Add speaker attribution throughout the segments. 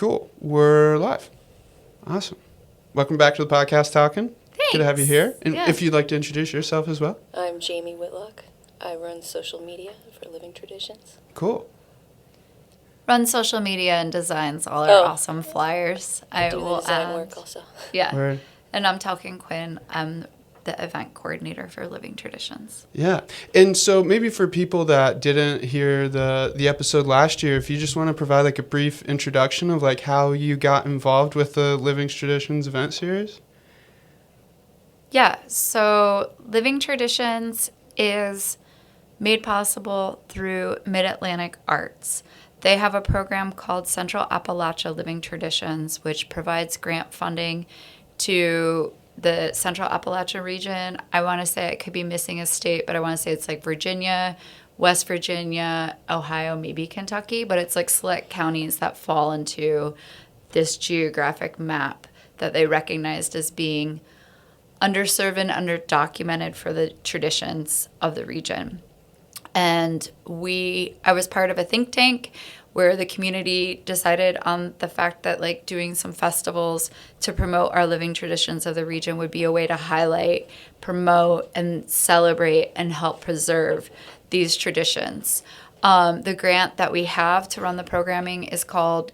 Speaker 1: Cool. We're live. Awesome. Welcome back to the podcast, Talkin'.
Speaker 2: Thanks.
Speaker 1: Good to have you here. And
Speaker 2: Yeah.
Speaker 1: if you'd like to introduce yourself as well.
Speaker 3: I'm Jamie Whitlock. I run social media for Living Traditions.
Speaker 1: Cool.
Speaker 2: Run social media and designs all our awesome flyers.
Speaker 3: I do the design work also.
Speaker 2: Yeah.
Speaker 1: Word.
Speaker 2: And I'm Talkin' Quinn. I'm the event coordinator for Living Traditions.
Speaker 1: Yeah. And so maybe for people that didn't hear the episode last year, if you just want to provide like a brief introduction of like how you got involved with the Living Traditions event series.
Speaker 2: Yeah. So Living Traditions is made possible through Mid-Atlantic Arts. They have a program called Central Appalachia Living Traditions, which provides grant funding to the Central Appalachia region. I want to say it could be missing a state, but I want to say it's like Virginia, West Virginia, Ohio, maybe Kentucky, but it's like select counties that fall into this geographic map that they recognized as being underserved and underdocumented for the traditions of the region. And I was part of a think tank where the community decided on the fact that like doing some festivals to promote our living traditions of the region would be a way to highlight, promote, and celebrate and help preserve these traditions. The grant that we have to run the programming is called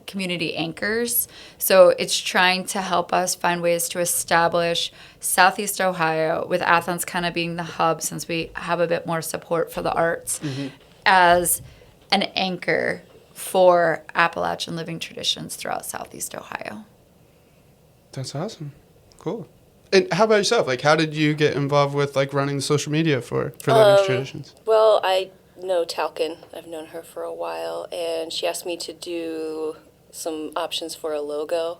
Speaker 2: Community Anchors. So it's trying to help us find ways to establish Southeast Ohio, with Athens kind of being the hub since we have a bit more support for the arts, as an anchor for Appalachian living traditions throughout Southeast Ohio.
Speaker 1: That's awesome. Cool. And how about yourself? Like, how did you get involved with like running the social media for Living Traditions?
Speaker 3: Well, I know Talkin. I've known her for a while, and she asked me to do some options for a logo.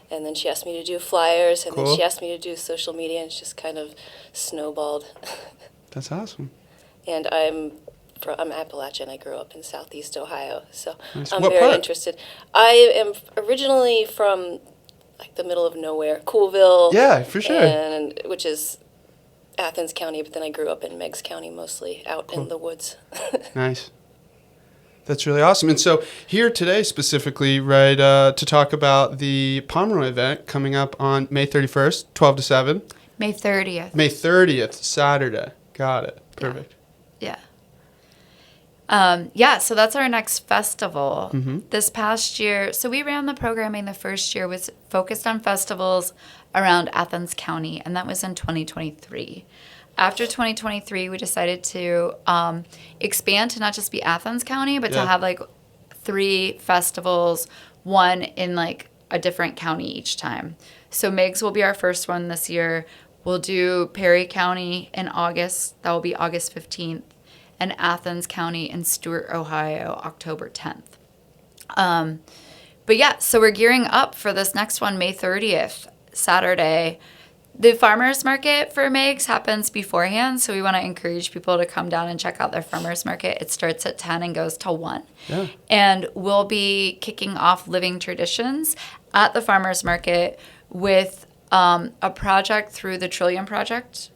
Speaker 3: And then she asked me to do flyers, and
Speaker 1: Cool.
Speaker 3: then she asked me to do social media, and it's just kind of snowballed.
Speaker 1: That's awesome.
Speaker 3: And I'm Appalachian. I grew up in Southeast Ohio, so
Speaker 1: Nice.
Speaker 3: I'm
Speaker 1: What
Speaker 3: very
Speaker 1: part?
Speaker 3: interested. I am originally from like the middle of nowhere, Coolville.
Speaker 1: Yeah, for sure.
Speaker 3: And which is Athens County, but then I grew up in Meigs County, mostly out in the woods.
Speaker 1: Nice. That's really awesome. And so here today specifically, right, to talk about the Pomeroy event coming up on May 31st, 12 to 7.
Speaker 2: May 30th.
Speaker 1: May 30th, Saturday. Got it. Perfect.
Speaker 2: Yeah. So that's our next festival. This past year, so we ran the programming the first year, was focused on festivals around Athens County, and that was in 2023. After 2023, we decided to expand to not just be Athens County, but to have like 3 festivals, one in like a different county each time. So Meigs will be our first one this year. We'll do Perry County in August. That will be August 15th. And Athens County in Stewart, Ohio, October 10th. But yeah, so we're gearing up for this next one, May 30th, Saturday. The farmers market for Meigs happens beforehand, so we want to encourage people to come down and check out their farmers market. It starts at 10 and goes till 1.
Speaker 1: Yeah.
Speaker 2: And we'll be kicking off Living Traditions at the farmers market with a project through the Trillium Project,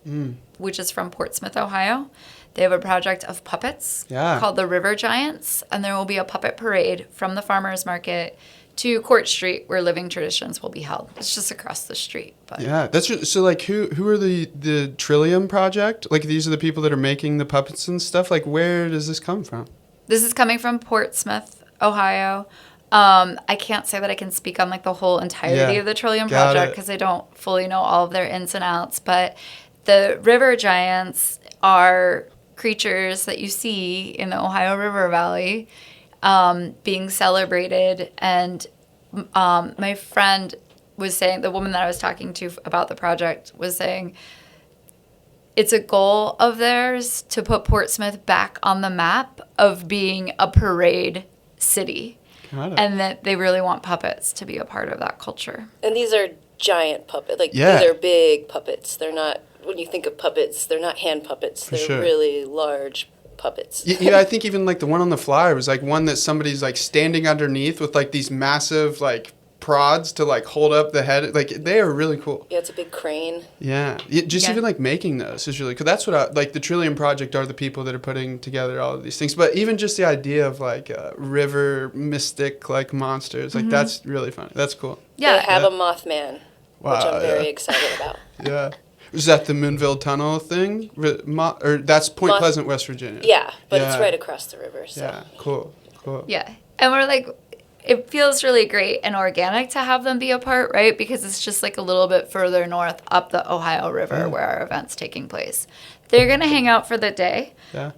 Speaker 2: which is from Portsmouth, Ohio. They have a project of puppets called the River Giants, and there will be a puppet parade from the farmers market to Court Street, where Living Traditions will be held. It's just across the street. But
Speaker 1: Yeah, so like who are the Trillium Project? Like these are the people that are making the puppets and stuff? Like where does this come from?
Speaker 2: this is coming from Portsmouth, Ohio. I can't say that I can speak on like the whole entirety of the Trillium Project because I don't fully know all of their ins and outs. But the River Giants are creatures that you see in the Ohio River Valley being celebrated. And my friend was saying, the woman that I was talking to about the project was saying, it's a goal of theirs to put Portsmouth back on the map of being a parade city. And that they really want puppets to be a part of that culture.
Speaker 3: And these are giant puppets. Like, these are big puppets. They're not, when you think of puppets, they're not hand puppets. They're really large puppets.
Speaker 1: Yeah, I think even like the one on the flyer was like one that somebody's like standing underneath with like these massive like prods to like hold up the head. Like they are really cool.
Speaker 3: Yeah, it's a big crane.
Speaker 1: Yeah. Just even like making those is really cool. That's what like the Trillium Project are the people that are putting together all of these things. But even just the idea of like river mystic like monsters, like that's really fun. That's cool.
Speaker 3: Yeah. They have a Mothman, which I'm very excited about.
Speaker 1: Yeah. Is that the Moonville Tunnel thing? Or that's Point Pleasant, West Virginia?
Speaker 3: Yeah, but it's right across the river. So.
Speaker 1: Yeah, cool.
Speaker 2: Yeah, and we're like, it feels really great and organic to have them be a part, right? Because it's just like a little bit further north up the Ohio River where our event's taking place. They're going to hang out for the day.
Speaker 1: Yeah.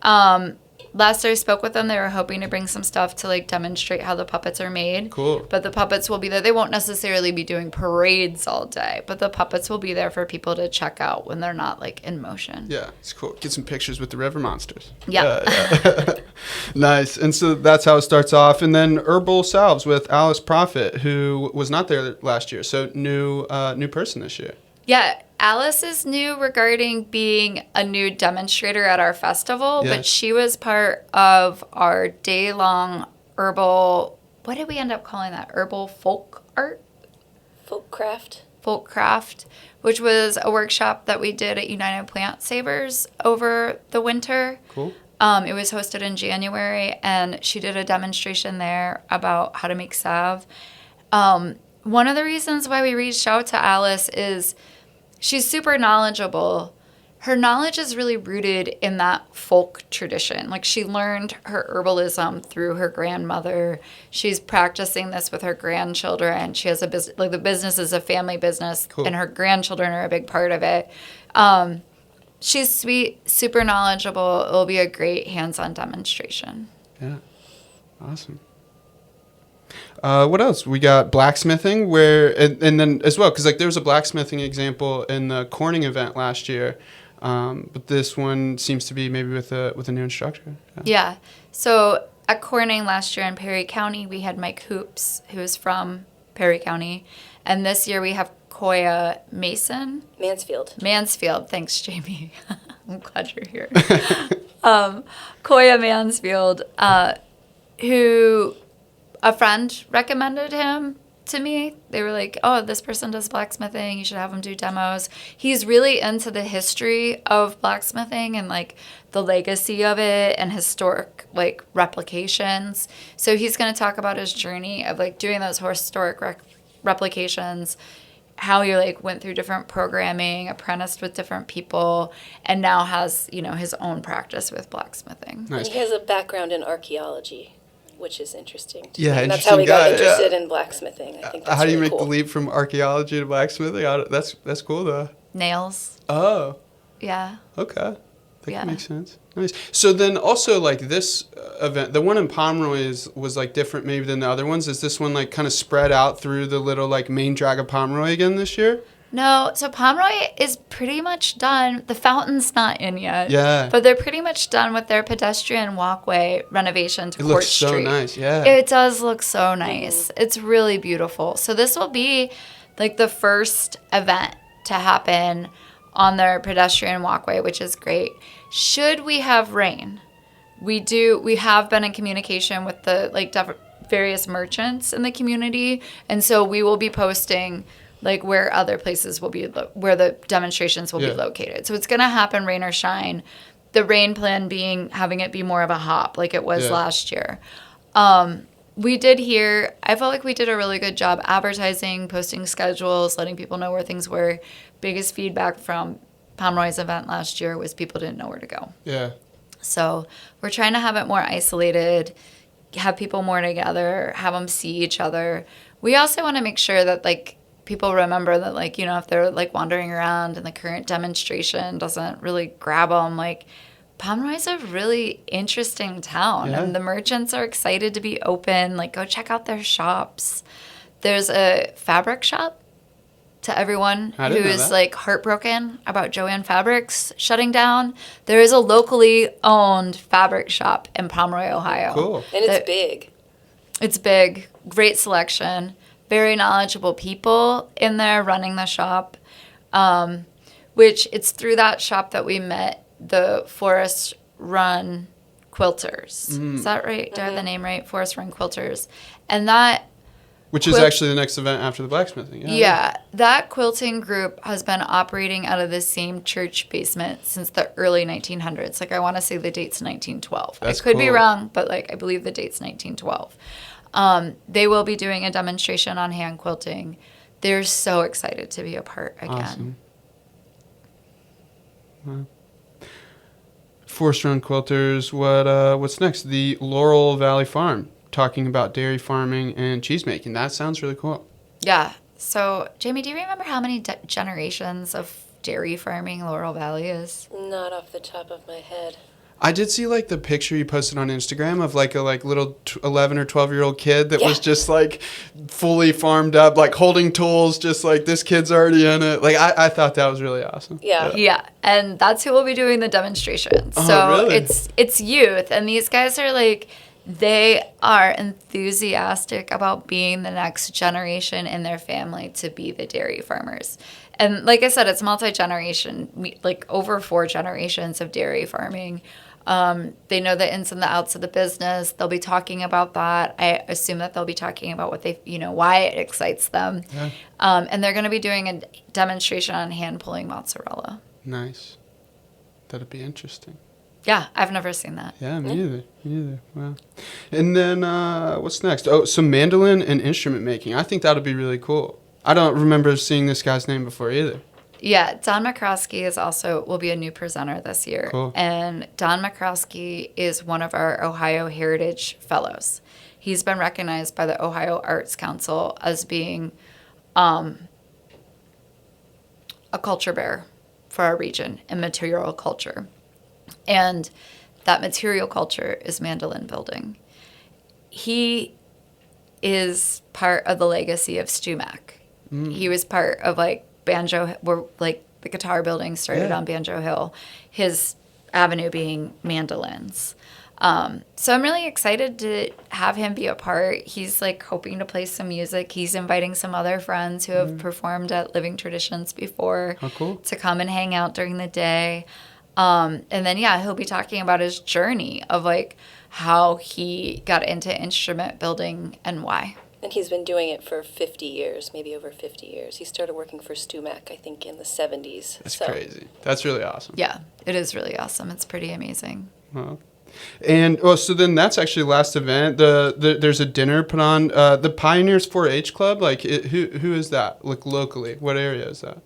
Speaker 2: Last I spoke with them, they were hoping to bring some stuff to like demonstrate how the puppets are made.
Speaker 1: Cool.
Speaker 2: But the puppets will be there. They won't necessarily be doing parades all day, but the puppets will be there for people to check out when they're not like in motion.
Speaker 1: Yeah, it's cool. Get some pictures with the river monsters.
Speaker 2: Yeah.
Speaker 1: Nice. And so that's how it starts off. And then herbal salves with Alice Prophet, who was not there last year. So new person this year.
Speaker 2: Yeah, Alice is new regarding being a new demonstrator at our festival, but she was part of our day-long herbal, what did we end up calling that? Herbal folk art?
Speaker 3: Folk craft.
Speaker 2: Folk craft, which was a workshop that we did at United Plant Savers over the winter.
Speaker 1: Cool.
Speaker 2: It was hosted in January, and she did a demonstration there about how to make salve. One of the reasons why we reached out to Alice is she's super knowledgeable. Her knowledge is really rooted in that folk tradition. Like she learned her herbalism through her grandmother. She's practicing this with her grandchildren. She has a business, like the business is a family business, and her grandchildren are a big part of it. She's sweet, super knowledgeable. It will be a great hands-on demonstration.
Speaker 1: Yeah, awesome. What else? We got blacksmithing, and then as well, because like there was a blacksmithing example in the Corning event last year, but this one seems to be maybe with a new instructor.
Speaker 2: Yeah. So at Corning last year in Perry County, we had Mike Hoops, who is from Perry County, and this year we have Koya Mansfield. Thanks, Jamie. I'm glad you're here. Koya Mansfield, who a friend recommended him to me. They were like, oh, this person does blacksmithing. You should have him do demos. He's really into the history of blacksmithing and like the legacy of it and historic like replications. So he's going to talk about his journey of like doing those historic replications, how he like went through different programming, apprenticed with different people, and now has, you know, his own practice with blacksmithing.
Speaker 1: Nice.
Speaker 3: He has a background in archaeology, which is interesting.
Speaker 1: Yeah,
Speaker 3: and that's how he got interested in blacksmithing. I think that's
Speaker 1: how do you
Speaker 3: really
Speaker 1: make the leap from archaeology to blacksmithing? That's cool though.
Speaker 2: Nails.
Speaker 1: Oh.
Speaker 2: Yeah.
Speaker 1: Okay. That makes sense. Nice. So then also like this event, the one in Pomeroy was like different maybe than the other ones. Is this one like kind of spread out through the little like main drag of Pomeroy again this year?
Speaker 2: No, so Pomeroy is pretty much done. The fountain's not in yet.
Speaker 1: Yeah.
Speaker 2: But they're pretty much done with their pedestrian walkway renovation to Court Street.
Speaker 1: It looks so nice, yeah.
Speaker 2: It does look so nice. It's really beautiful. So this will be like the first event to happen on their pedestrian walkway, which is great. Should we have rain, we have been in communication with the like various merchants in the community, and so we will be posting like where other places will be, where the demonstrations will be located. So it's going to happen rain or shine. The rain plan being having it be more of a hop like it was last year. We did hear, I felt like we did a really good job advertising, posting schedules, letting people know where things were. Biggest feedback from Pomeroy's event last year was people didn't know where to go.
Speaker 1: Yeah.
Speaker 2: So we're trying to have it more isolated, have people more together, have them see each other. We also want to make sure that like people remember that like, you know, if they're like wandering around and the current demonstration doesn't really grab them, like Pomeroy's a really interesting town and the merchants are excited to be open. Like go check out their shops. There's a fabric shop to everyone who is like heartbroken about Joanne Fabrics shutting down. There is a locally owned fabric shop in Pomeroy, Ohio.
Speaker 1: Cool.
Speaker 3: And it's big.
Speaker 2: It's big. Great selection. Very knowledgeable people in there running the shop, which it's through that shop that we met the Forest Run Quilters. Is that right? Do I have the name right? Forest Run Quilters. And that
Speaker 1: Which is actually the next event after the blacksmithing.
Speaker 2: Yeah, that quilting group has been operating out of the same church basement since the early 1900s. Like, I want to say the date's 1912.
Speaker 1: That's
Speaker 2: I could be
Speaker 1: cool.
Speaker 2: wrong, but like I believe the date's 1912. They will be doing a demonstration on hand quilting. They're so excited to be a part again.
Speaker 1: Awesome. Wow. Forest-run quilters. What's next? The Laurel Valley Farm, talking about dairy farming and cheese making. That sounds really cool.
Speaker 2: Yeah. So, Jamie, do you remember how many generations of dairy farming Laurel Valley is?
Speaker 3: Not off the top of my head.
Speaker 1: I did see like the picture you posted on Instagram of like a little 11 or 12-year-old kid that was just like fully farmed up, like holding tools, just like this kid's already in it. Like I thought that was really awesome.
Speaker 2: Yeah, and that's who will be doing the demonstration.
Speaker 1: Oh,
Speaker 2: So
Speaker 1: really?
Speaker 2: it's youth, and these guys are like, they are enthusiastic about being the next generation in their family to be the dairy farmers. And like I said, it's multi-generation, like over 4 generations of dairy farming. They know the ins and the outs of the business. They'll be talking about that. I assume that they'll be talking about what they, why it excites them.
Speaker 1: Yeah.
Speaker 2: And they're going to be doing a demonstration on hand pulling mozzarella.
Speaker 1: Nice. That'd be interesting.
Speaker 2: Yeah, I've never seen that.
Speaker 1: Yeah, me either. Me either. Wow. And then what's next? Oh, some mandolin and instrument making. I think that'll be really cool. I don't remember seeing this guy's name before either.
Speaker 2: Yeah, Don McCroskey will be a new presenter this year.
Speaker 1: Cool.
Speaker 2: And Don McCroskey is one of our Ohio Heritage Fellows. He's been recognized by the Ohio Arts Council as being a culture bearer for our region and material culture. And that material culture is mandolin building. He is part of the legacy of Stu Mack. He was part of like banjo, where like the guitar building started on Banjo Hill, his avenue being mandolins. So I'm really excited to have him be a part. He's like hoping to play some music. He's inviting some other friends who have performed at Living Traditions before to come and hang out during the day. And then, he'll be talking about his journey of like how he got into instrument building and why.
Speaker 3: And he's been doing it for 50 years, maybe over 50 years. He started working for Stu Mack, I think, in the 70s.
Speaker 1: That's crazy. That's really awesome.
Speaker 2: Yeah, it is really awesome. It's pretty amazing.
Speaker 1: Wow. And so then that's actually last event. There's a dinner put on. The Pioneers 4-H Club. Like who is that? Like locally, what area is that?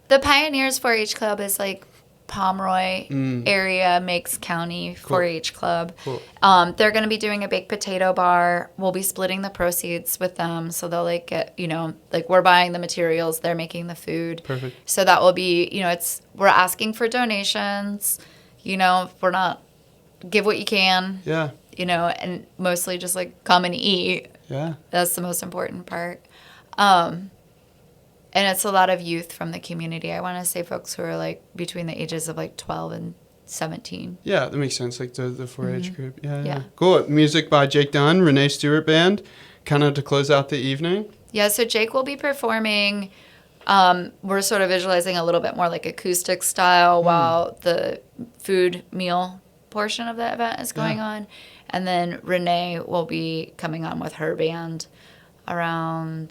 Speaker 2: The Pioneers 4-H Club is like Pomeroy area, Meigs County 4-H Club.
Speaker 1: Cool.
Speaker 2: They're going to be doing a baked potato bar. We'll be splitting the proceeds with them, so they'll like get, like we're buying the materials, they're making the food.
Speaker 1: Perfect.
Speaker 2: So that will be, we're asking for donations. We're not, give what you can.
Speaker 1: Yeah.
Speaker 2: And mostly just like come and eat.
Speaker 1: Yeah.
Speaker 2: That's the most important part. And it's a lot of youth from the community. I want to say folks who are like between the ages of like 12 and 17.
Speaker 1: Yeah, that makes sense. Like the 4-H group. Yeah. Cool. Music by Jake Dunn, Renee Stewart Band, kind of to close out the evening.
Speaker 2: Yeah, so Jake will be performing. We're sort of visualizing a little bit more like acoustic style while the food meal portion of the event is going on. And then Renee will be coming on with her band around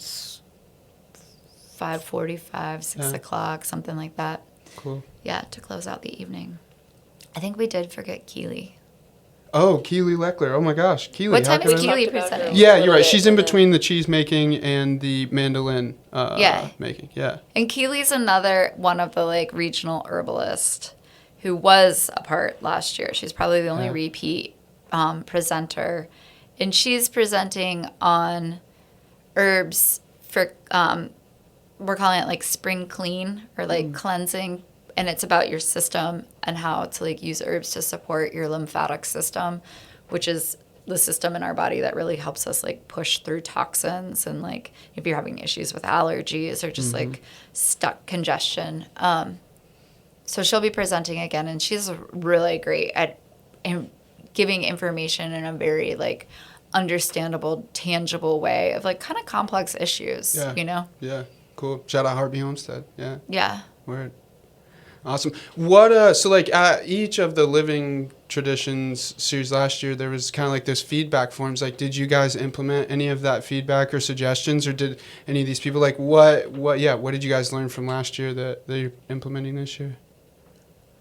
Speaker 2: 5:45, 6 o'clock, something like that.
Speaker 1: Cool.
Speaker 2: Yeah, to close out the evening. I think we did forget Keely.
Speaker 1: Oh, Keely Leckler. Oh my gosh. Keely.
Speaker 2: What time is
Speaker 1: I-
Speaker 2: Keely
Speaker 3: Talked about her.
Speaker 2: presenting?
Speaker 1: Yeah, you're right. She's in between the cheese making and the mandolin making. Yeah.
Speaker 2: And Keely's another one of the like regional herbalists who was a part last year. She's probably the only repeat presenter. And she's presenting on herbs for, we're calling it like spring clean or like cleansing. And it's about your system and how to like use herbs to support your lymphatic system, which is the system in our body that really helps us like push through toxins and like if you're having issues with allergies or just like stuck congestion. So she'll be presenting again, and she's really great at giving information in a very like understandable, tangible way of like kind of complex issues,
Speaker 1: Yeah. Cool. Shout out Harvey Homestead. Yeah.
Speaker 2: Yeah.
Speaker 1: Word. Awesome. What so like at each of the Living Traditions series last year, there was kind of like those feedback forms. Like, did you guys implement any of that feedback or suggestions, or did any of these people what did you guys learn from last year that you're implementing this year?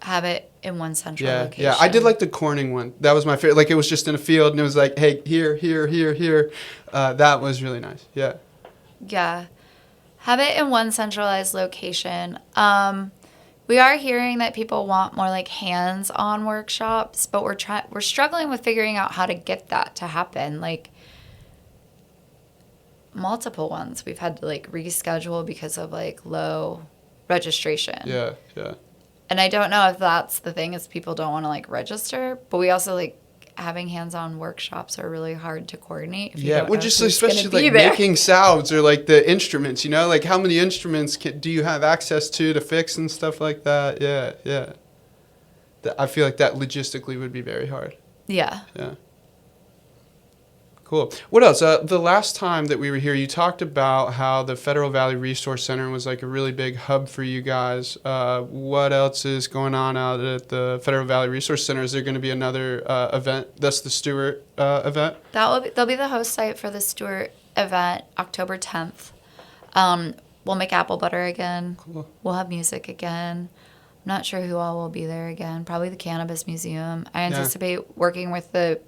Speaker 2: Have it in one central location.
Speaker 1: Yeah. I did like the Corning one. That was my favorite. Like, it was just in a field, and it was like, hey, here. That was really nice. Yeah.
Speaker 2: Yeah. Have it in one centralized location. We are hearing that people want more like hands-on workshops, but we're struggling with figuring out how to get that to happen. Like, multiple ones we've had to like reschedule because of like low registration.
Speaker 1: Yeah.
Speaker 2: And I don't know if that's the thing, is people don't want to like register, but we also like having hands-on workshops are really hard to coordinate.
Speaker 1: Well, just especially like making sounds or like the instruments, like how many instruments do you have access to fix and stuff like that? Yeah. I feel like that logistically would be very hard.
Speaker 2: Yeah.
Speaker 1: Cool. What else? The last time that we were here, you talked about how the Federal Valley Resource Center was like a really big hub for you guys. What else is going on out at the Federal Valley Resource Center? Is there going to be another event? That's the Stewart event?
Speaker 2: They'll be the host site for the Stewart event, October 10th. We'll make apple butter again.
Speaker 1: Cool.
Speaker 2: We'll have music again. I'm not sure who all will be there again. Probably the Cannabis Museum. I anticipate working with the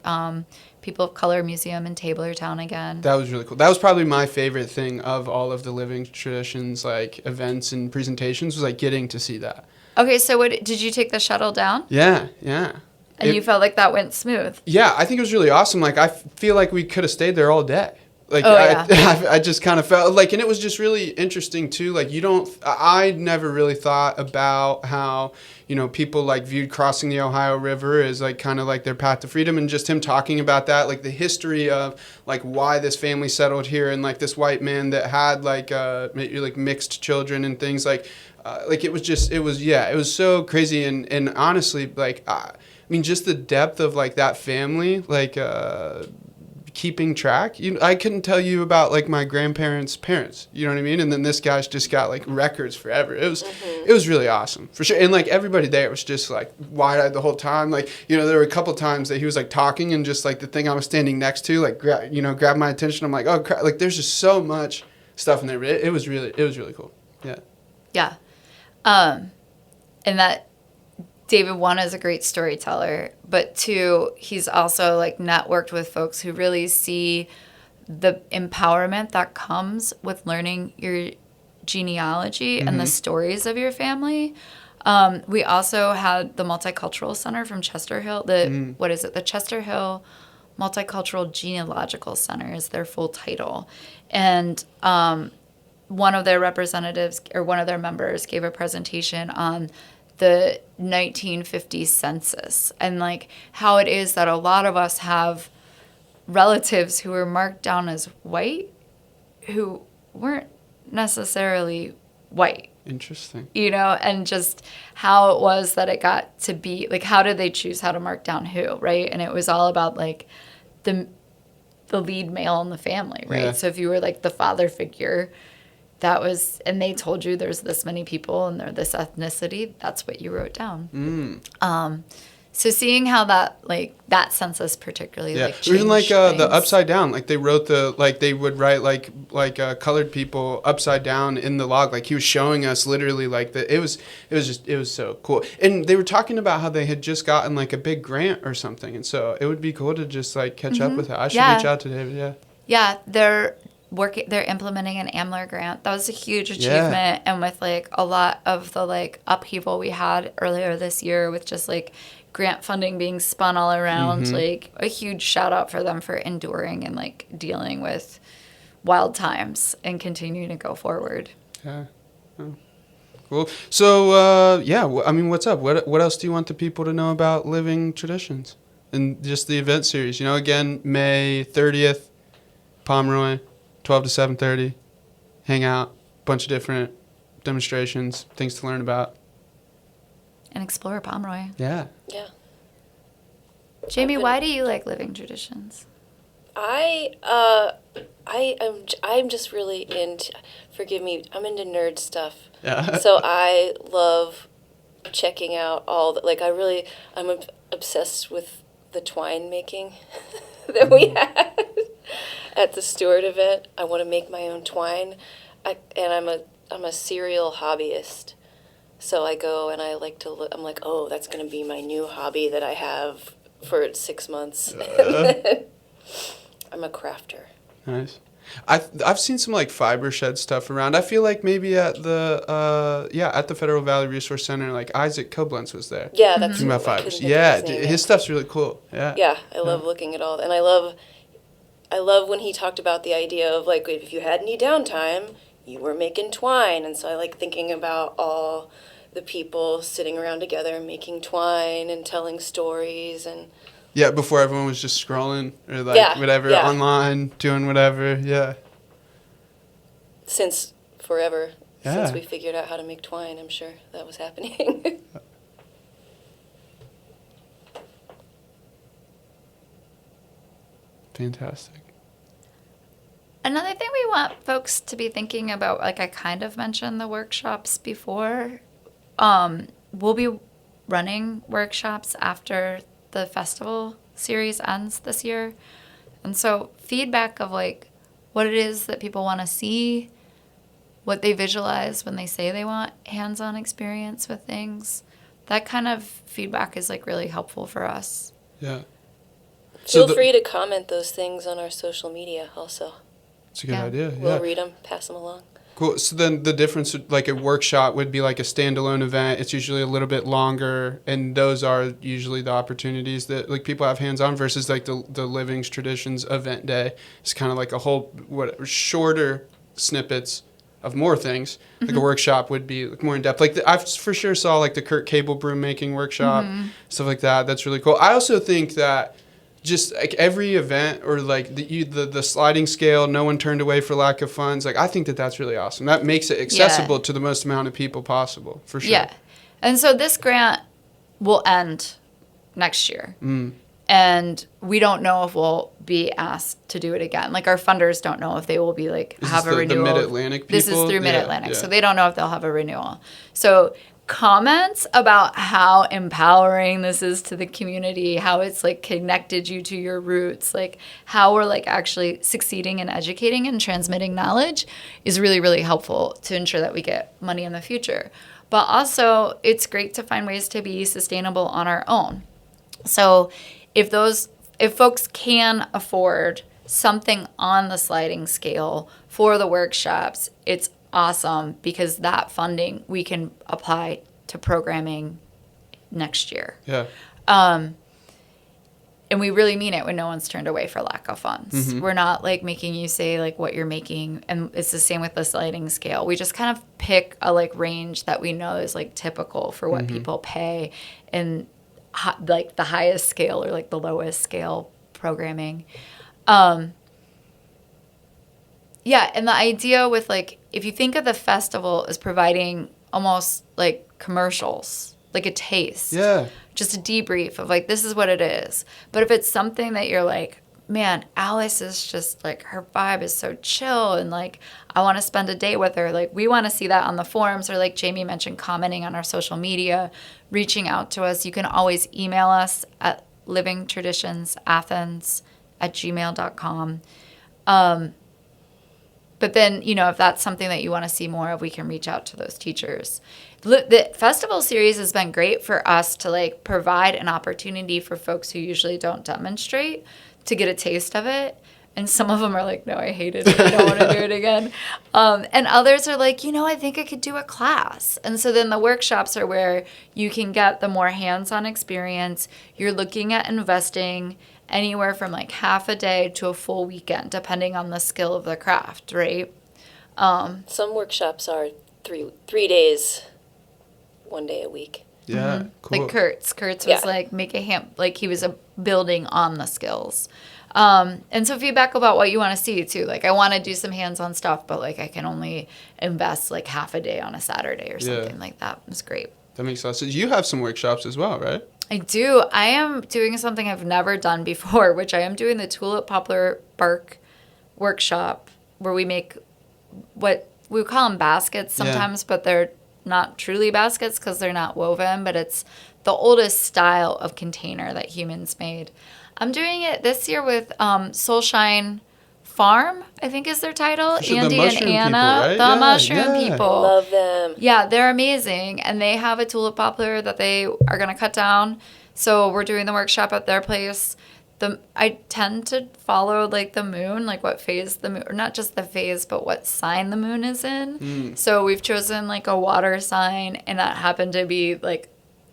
Speaker 2: People of Color Museum in Taylortown again.
Speaker 1: That was really cool. That was probably my favorite thing of all of the Living Traditions like events and presentations, was like getting to see that.
Speaker 2: Okay, so did you take the shuttle down?
Speaker 1: Yeah.
Speaker 2: And you felt like that went smooth?
Speaker 1: Yeah, I think it was really awesome. Like, I feel like we could have stayed there all day. Like, I just kind of felt like, and it was just really interesting too. Like, I never really thought about how, people like viewed crossing the Ohio River as like kind of like their path to freedom, and just him talking about that, like the history of like why this family settled here, and like this white man that had like mixed children and things like it was so crazy. And honestly, like, I mean, just the depth of like that family, like, keeping track. I couldn't tell you about like my grandparents' parents, you know what I mean? And then this guy's just got like records forever. It was really awesome for sure. And like everybody there was just like wide-eyed the whole time. Like, there were a couple times that he was like talking, and just like the thing I was standing next to like grabbed my attention. I'm like, oh crap, like there's just so much stuff in there. But it was really cool.
Speaker 2: Yeah. And that David, one, is a great storyteller, but two, he's also like networked with folks who really see the empowerment that comes with learning your genealogy and the stories of your family. We also had the Multicultural Center from Chester Hill. The Chester Hill Multicultural Genealogical Center is their full title. And one of their representatives, or one of their members, gave a presentation on the 1950 census, and like how it is that a lot of us have relatives who were marked down as white who weren't necessarily white.
Speaker 1: Interesting.
Speaker 2: And just how it was that it got to be, like, how did they choose how to mark down who, right? And it was all about like the lead male in the family, right?
Speaker 1: Yeah.
Speaker 2: So if you were like the father figure, and they told you there's this many people and they're this ethnicity, that's what you wrote down. So seeing how that census particularly changed
Speaker 1: even like
Speaker 2: things.
Speaker 1: the upside down, like they wrote they would write like colored people upside down in the log. Like he was showing us literally like it was so cool. And they were talking about how they had just gotten like a big grant or something, and so it would be cool to just like catch up with that. I should reach out to David.
Speaker 2: Yeah, they're implementing an AMLR grant. That was a huge achievement. And with like a lot of the like upheaval we had earlier this year with just like grant funding being spun all around, like a huge shout out for them for enduring and like dealing with wild times and continuing to go forward.
Speaker 1: Yeah. Oh. Cool. So, I mean, what's up? What else do you want the people to know about Living Traditions and just the event series? Again, May 30th, Pomeroy, 12 to 7:30, hang out, bunch of different demonstrations, things to learn about. And explore Pomeroy. Yeah. Jamie, why do you like Living Traditions?
Speaker 3: I'm just really into, forgive me, I'm into nerd stuff. Yeah. So I love checking out all the, like I'm obsessed with the twine making that we had at the Stewart event. I want to make my own twine, I'm a serial hobbyist. So I go and I like to look. I'm like, oh, that's going to be my new hobby that I have for 6 months. I'm a crafter.
Speaker 1: Nice. I've seen some like fiber shed stuff around. I feel like maybe at the Federal Valley Resource Center, like Isaac Koblenz was there.
Speaker 3: Yeah, that's
Speaker 1: talking about
Speaker 3: I couldn't
Speaker 1: fibers.
Speaker 3: think of
Speaker 1: Yeah,
Speaker 3: his name,
Speaker 1: his stuff's really cool. Yeah.
Speaker 3: Yeah, I love looking at all, and I love when he talked about the idea of like if you had any downtime, you were making twine, and so I like thinking about all the people sitting around together making twine and telling stories and.
Speaker 1: Yeah, before everyone was just scrolling or like whatever online, doing whatever. Yeah.
Speaker 3: Since forever,
Speaker 1: Yeah.
Speaker 3: since we figured out how to make twine, I'm sure that was happening.
Speaker 1: Fantastic.
Speaker 2: Another thing we want folks to be thinking about, like I kind of mentioned the workshops before, we'll be running workshops after the festival series ends this year. And so feedback of like what it is that people want to see, what they visualize when they say they want hands-on experience with things, that kind of feedback is like really helpful for us.
Speaker 1: Yeah.
Speaker 3: Feel free to comment those things on our social media also.
Speaker 1: It's a good idea. Yeah.
Speaker 3: We'll read them, pass them along.
Speaker 1: Cool. So then the difference, like a workshop would be like a standalone event. It's usually a little bit longer, and those are usually the opportunities that like people have hands-on versus like the Living's Traditions event day. It's kind of like a whole shorter snippets of more things. Like a workshop would be like more in depth. Like I for sure saw like the Kurt Cable broom making workshop, stuff like that. That's really cool. I also think that just like every event or like the sliding scale, no one turned away for lack of funds. Like I think that's really awesome. That makes it accessible to the most amount of people possible, for sure.
Speaker 2: Yeah. And so this grant will end next year. And we don't know if we'll be asked to do it again. Like our funders don't know if they will be like have a renewal.
Speaker 1: The Mid-Atlantic people?
Speaker 2: This is through Mid-Atlantic. So they don't know if they'll have a renewal. So comments about how empowering this is to the community, how it's like connected you to your roots, like how we're like actually succeeding in educating and transmitting knowledge is really, really helpful to ensure that we get money in the future. But also it's great to find ways to be sustainable on our own. So if folks can afford something on the sliding scale for the workshops, it's awesome because that funding we can apply to programming next year.
Speaker 1: Yeah.
Speaker 2: And we really mean it when no one's turned away for lack of funds. We're not like making you say like what you're making, and it's the same with the sliding scale. We just kind of pick a like range that we know is like typical for what people pay in like the highest scale or like the lowest scale programming. Yeah, and the idea with like, if you think of the festival as providing almost like commercials, like a taste.
Speaker 1: Yeah.
Speaker 2: Just a debrief of like, this is what it is. But if it's something that you're like, man, Alice is just like, her vibe is so chill and like, I want to spend a day with her. Like, we want to see that on the forums, or like Jamie mentioned, commenting on our social media, reaching out to us. You can always email us at livingtraditionsathens@gmail.com. But then, you know, if that's something that you want to see more of, we can reach out to those teachers. The festival series has been great for us to like provide an opportunity for folks who usually don't demonstrate to get a taste of it. And some of them are like, no, I hated it. I don't want to do it again. And others are like, you know, I think I could do a class. And so then the workshops are where you can get the more hands-on experience. You're looking at investing anywhere from like half a day to a full weekend, depending on the skill of the craft, right?
Speaker 3: Some workshops are three days, 1 day a week.
Speaker 1: Yeah, cool.
Speaker 2: Like Kurt's was like like he was building on the skills. And so feedback about what you want to see too. Like I want to do some hands-on stuff, but like I can only invest like half a day on a Saturday or something like that. It was great.
Speaker 1: That makes sense. So you have some workshops as well, right?
Speaker 2: I do. I am doing something I've never done before, which I am doing the tulip poplar bark workshop where we make what we call them baskets sometimes, but they're not truly baskets because they're not woven, but it's the oldest style of container that humans made. I'm doing it this year with Soulshine Farm, I think is their title.
Speaker 1: For sure, the
Speaker 2: Andy and
Speaker 1: mushroom people,
Speaker 2: Anna,
Speaker 1: right?
Speaker 2: the
Speaker 1: Yeah,
Speaker 2: mushroom
Speaker 1: yeah.
Speaker 3: I
Speaker 2: people.
Speaker 3: love them.
Speaker 2: Yeah, they're amazing. And they have a tulip poplar that they are going to cut down. So we're doing the workshop at their place. I tend to follow like the moon, like what phase the moon, or not just the phase, but what sign the moon is in. So we've chosen like a water sign, and that happened to be like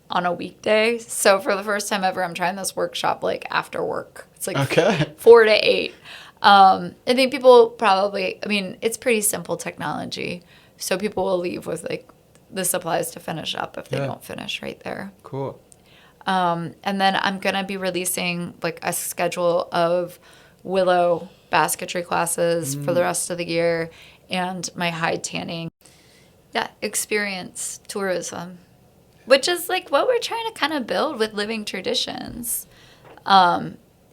Speaker 2: on a weekday. So for the first time ever, I'm trying this workshop like after work. It's like
Speaker 1: Okay.
Speaker 2: 4 to 8. I think people probably, I mean, it's pretty simple technology. So people will leave with like the supplies to finish up if they
Speaker 1: Yeah.
Speaker 2: don't finish right there.
Speaker 1: Cool.
Speaker 2: And then I'm going to be releasing like a schedule of willow basketry classes for the rest of the year and my hide tanning. Yeah, experience tourism, which is like what we're trying to kind of build with Living Traditions,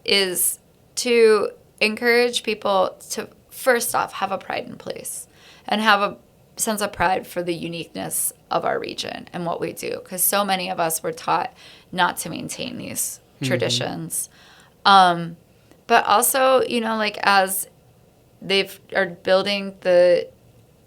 Speaker 2: is to encourage people to first off have a pride in place and have a sense of pride for the uniqueness of our region and what we do, because so many of us were taught not to maintain these traditions. But also, you know, like as are building the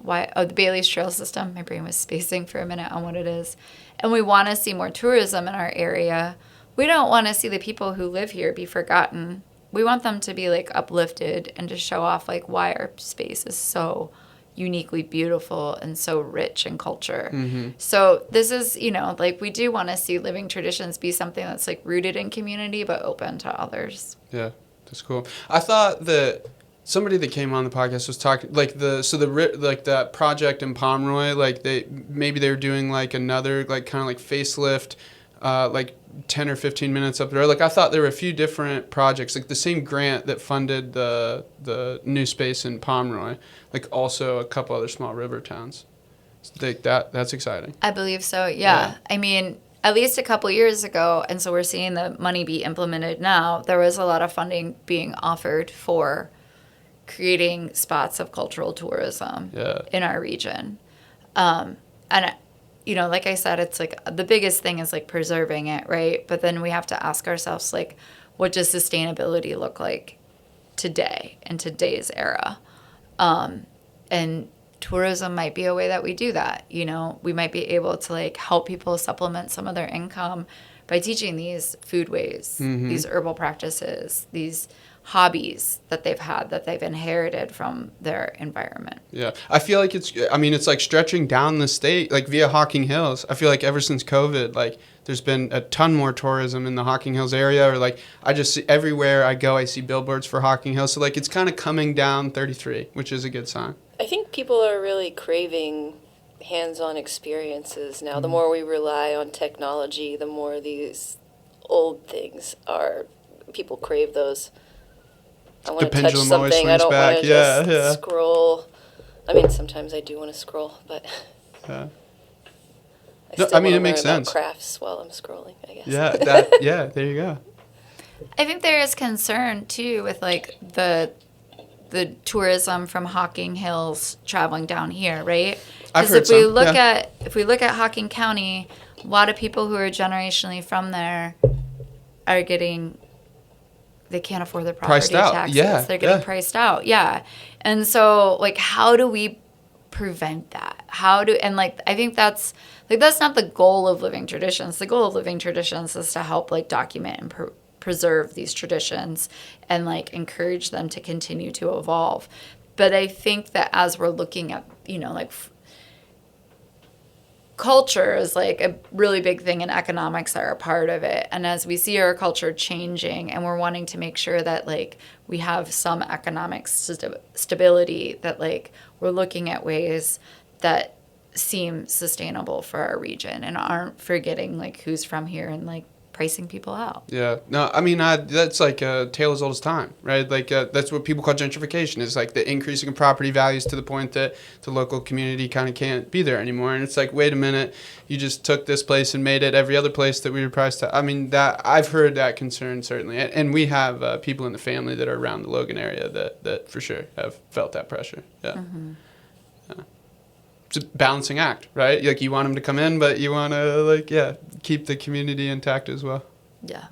Speaker 2: Bailey's Trail system, my brain was spacing for a minute on what it is, and we want to see more tourism in our area. We don't want to see the people who live here be forgotten. We want them to be like uplifted and to show off like why our space is so uniquely beautiful and so rich in culture. So this is, you know, like we do want to see Living Traditions be something that's like rooted in community but open to others.
Speaker 1: Yeah, that's cool. I thought that somebody that came on the podcast was talking like that project in Pomeroy, like they were doing like another like kind of like facelift, like 10 or 15 minutes up there. Like I thought there were a few different projects, like the same grant that funded the new space in Pomeroy, like also a couple other small river towns. Like that's exciting.
Speaker 2: I believe so, yeah. I mean, at least a couple years ago, and so we're seeing the money be implemented now, there was a lot of funding being offered for creating spots of cultural tourism in our region. And you know, like I said, it's like the biggest thing is like preserving it, right? But then we have to ask ourselves, like, what does sustainability look like today, in today's era? And tourism might be a way that we do that. You know, we might be able to like help people supplement some of their income by teaching these food ways, these herbal practices, these hobbies that they've had, that they've inherited from their environment.
Speaker 1: Yeah. I feel like it's like stretching down the state, like via Hocking Hills. I feel like ever since COVID, like there's been a ton more tourism in the Hocking Hills area, or like I just see everywhere I go, I see billboards for Hocking Hills. So like it's kind of coming down 33, which is a good sign.
Speaker 3: I think people are really craving hands-on experiences now. The more we rely on technology, the more these old things are, people crave those. I want to touch something. I don't want to just scroll. I mean, sometimes I do want to scroll, but
Speaker 1: Yeah.
Speaker 3: I still want to learn about crafts while I'm scrolling, I guess.
Speaker 1: Yeah, there you go.
Speaker 2: I think there is concern too with like the tourism from Hocking Hills traveling down here, right?
Speaker 1: I've
Speaker 2: Because
Speaker 1: heard
Speaker 2: if we look at Hocking County, a lot of people who are generationally from there are getting, they can't afford their property
Speaker 1: Priced out.
Speaker 2: taxes.
Speaker 1: Yeah,
Speaker 2: They're getting priced out. Yeah. And so like how do we prevent that? I think that's not the goal of Living Traditions. The goal of Living Traditions is to help like document and preserve these traditions and like encourage them to continue to evolve. But I think that as we're looking at, you know, like culture is like a really big thing, and economics are a part of it. And as we see our culture changing, and we're wanting to make sure that like we have some economic stability, that like we're looking at ways that seem sustainable for our region and aren't forgetting like who's from here and like pricing people out.
Speaker 1: Yeah. No, I mean, that's like a tale as old as time, right? Like that's what people call gentrification. It's like the increasing of property values to the point that the local community kind of can't be there anymore. And it's like, wait a minute, you just took this place and made it every other place that we were priced to. I mean, that I've heard that concern, certainly. And we have people in the family that are around the Logan area that for sure have felt that pressure. Yeah.
Speaker 2: Mm-hmm.
Speaker 1: Yeah. it's a balancing act, right? Like, you want them to come in, but you want to, like, yeah, keep the community intact as well.
Speaker 2: Yeah.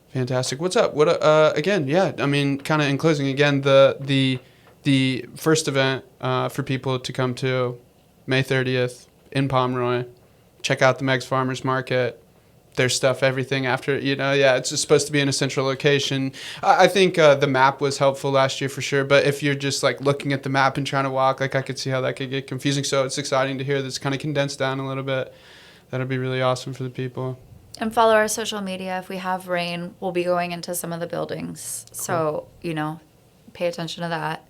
Speaker 1: Fantastic. What's up? What again? Yeah, I mean, kind of in closing again, the first event for people to come to, May 30th in Pomeroy. Check out the Meg's Farmers Market. There's stuff, everything after, yeah, it's just supposed to be in a central location. I think the map was helpful last year for sure, but if you're just like looking at the map and trying to walk, like, I could see how that could get confusing. So it's exciting to hear this kind of condensed down a little bit. That'll be really awesome for the people.
Speaker 2: And follow our social media. If we have rain, we'll be going into some of the buildings.
Speaker 1: Cool.
Speaker 2: So, pay attention to that.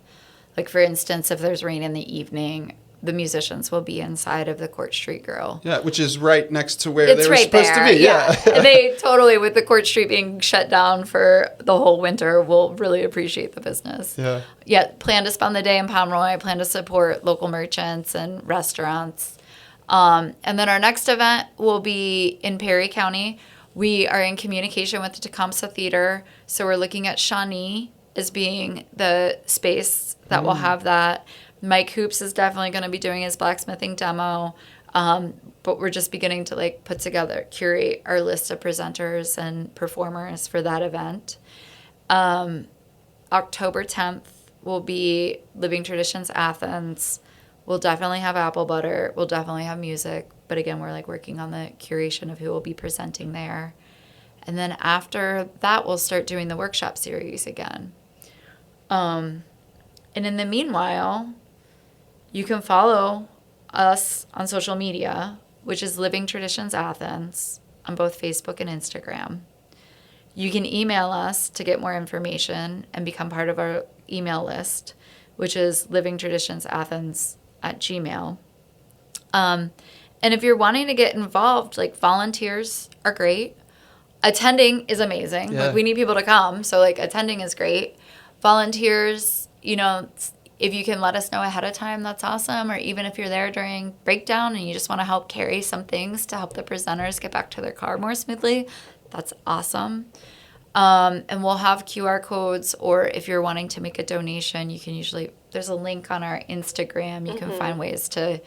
Speaker 2: Like, for instance, if there's rain in the evening, the musicians will be inside of the Court Street Grill.
Speaker 1: Yeah, which is right next to where
Speaker 2: It's
Speaker 1: they were
Speaker 2: right
Speaker 1: supposed
Speaker 2: there.
Speaker 1: to be. Yeah.
Speaker 2: And they totally, with the Court Street being shut down for the whole winter, will really appreciate the business.
Speaker 1: Yeah.
Speaker 2: Yeah, plan to spend the day in Pomeroy. Plan to support local merchants and restaurants. And then our next event will be in Perry County. We are in communication with the Tecumseh Theater, so we're looking at Shawnee as being the space that will have that. Mike Hoops is definitely going to be doing his blacksmithing demo, but we're just beginning to curate our list of presenters and performers for that event. October 10th will be Living Traditions Athens. We'll definitely have apple butter. We'll definitely have music. But again, we're working on the curation of who will be presenting there. And then after that, we'll start doing the workshop series again. And in the meanwhile, you can follow us on social media, which is Living Traditions Athens on both Facebook and Instagram. You can email us to get more information and become part of our email list, which is livingtraditionsathens@gmail.com. And if you're wanting to get involved, volunteers are great. Attending is amazing.
Speaker 1: Yeah.
Speaker 2: We need people to come, so attending is great. Volunteers, if you can let us know ahead of time, that's awesome. Or even if you're there during breakdown and you just want to help carry some things to help the presenters get back to their car more smoothly, that's awesome. And we'll have QR codes, or if you're wanting to make a donation, you can there's a link on our Instagram. You can find ways to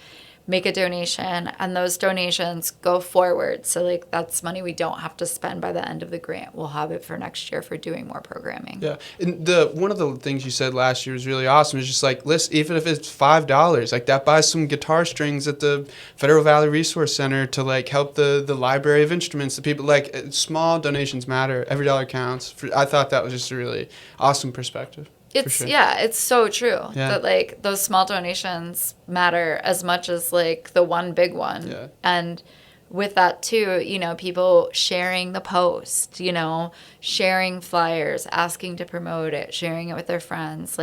Speaker 2: make a donation, and those donations go forward. So that's money we don't have to spend by the end of the grant. We'll have it for next year for doing more programming.
Speaker 1: Yeah, and one of the things you said last year was really awesome. It's just listen, even if it's $5, that buys some guitar strings at the Federal Valley Resource Center to help the library of instruments. The people small donations matter. Every dollar counts. I thought that was just a really awesome perspective.
Speaker 2: It's it's so true
Speaker 1: Yeah.
Speaker 2: that those small donations matter as much as the one big one.
Speaker 1: Yeah.
Speaker 2: And with that too, people sharing the post, sharing flyers, asking to promote it, sharing it with their friends,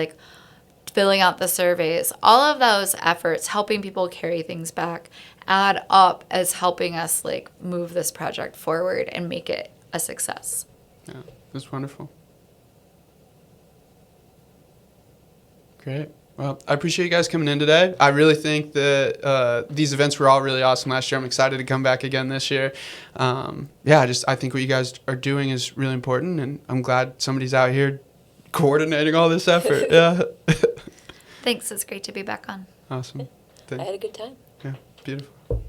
Speaker 2: filling out the surveys, all of those efforts, helping people carry things back, add up as helping us move this project forward and make it a success.
Speaker 1: Yeah, that's wonderful. Great. Well, I appreciate you guys coming in today. I really think that these events were all really awesome last year. I'm excited to come back again this year. I think what you guys are doing is really important, and I'm glad somebody's out here coordinating all this effort. Yeah.
Speaker 2: Thanks. It's great to be back on.
Speaker 1: Awesome.
Speaker 3: I had a good time.
Speaker 1: Yeah, beautiful.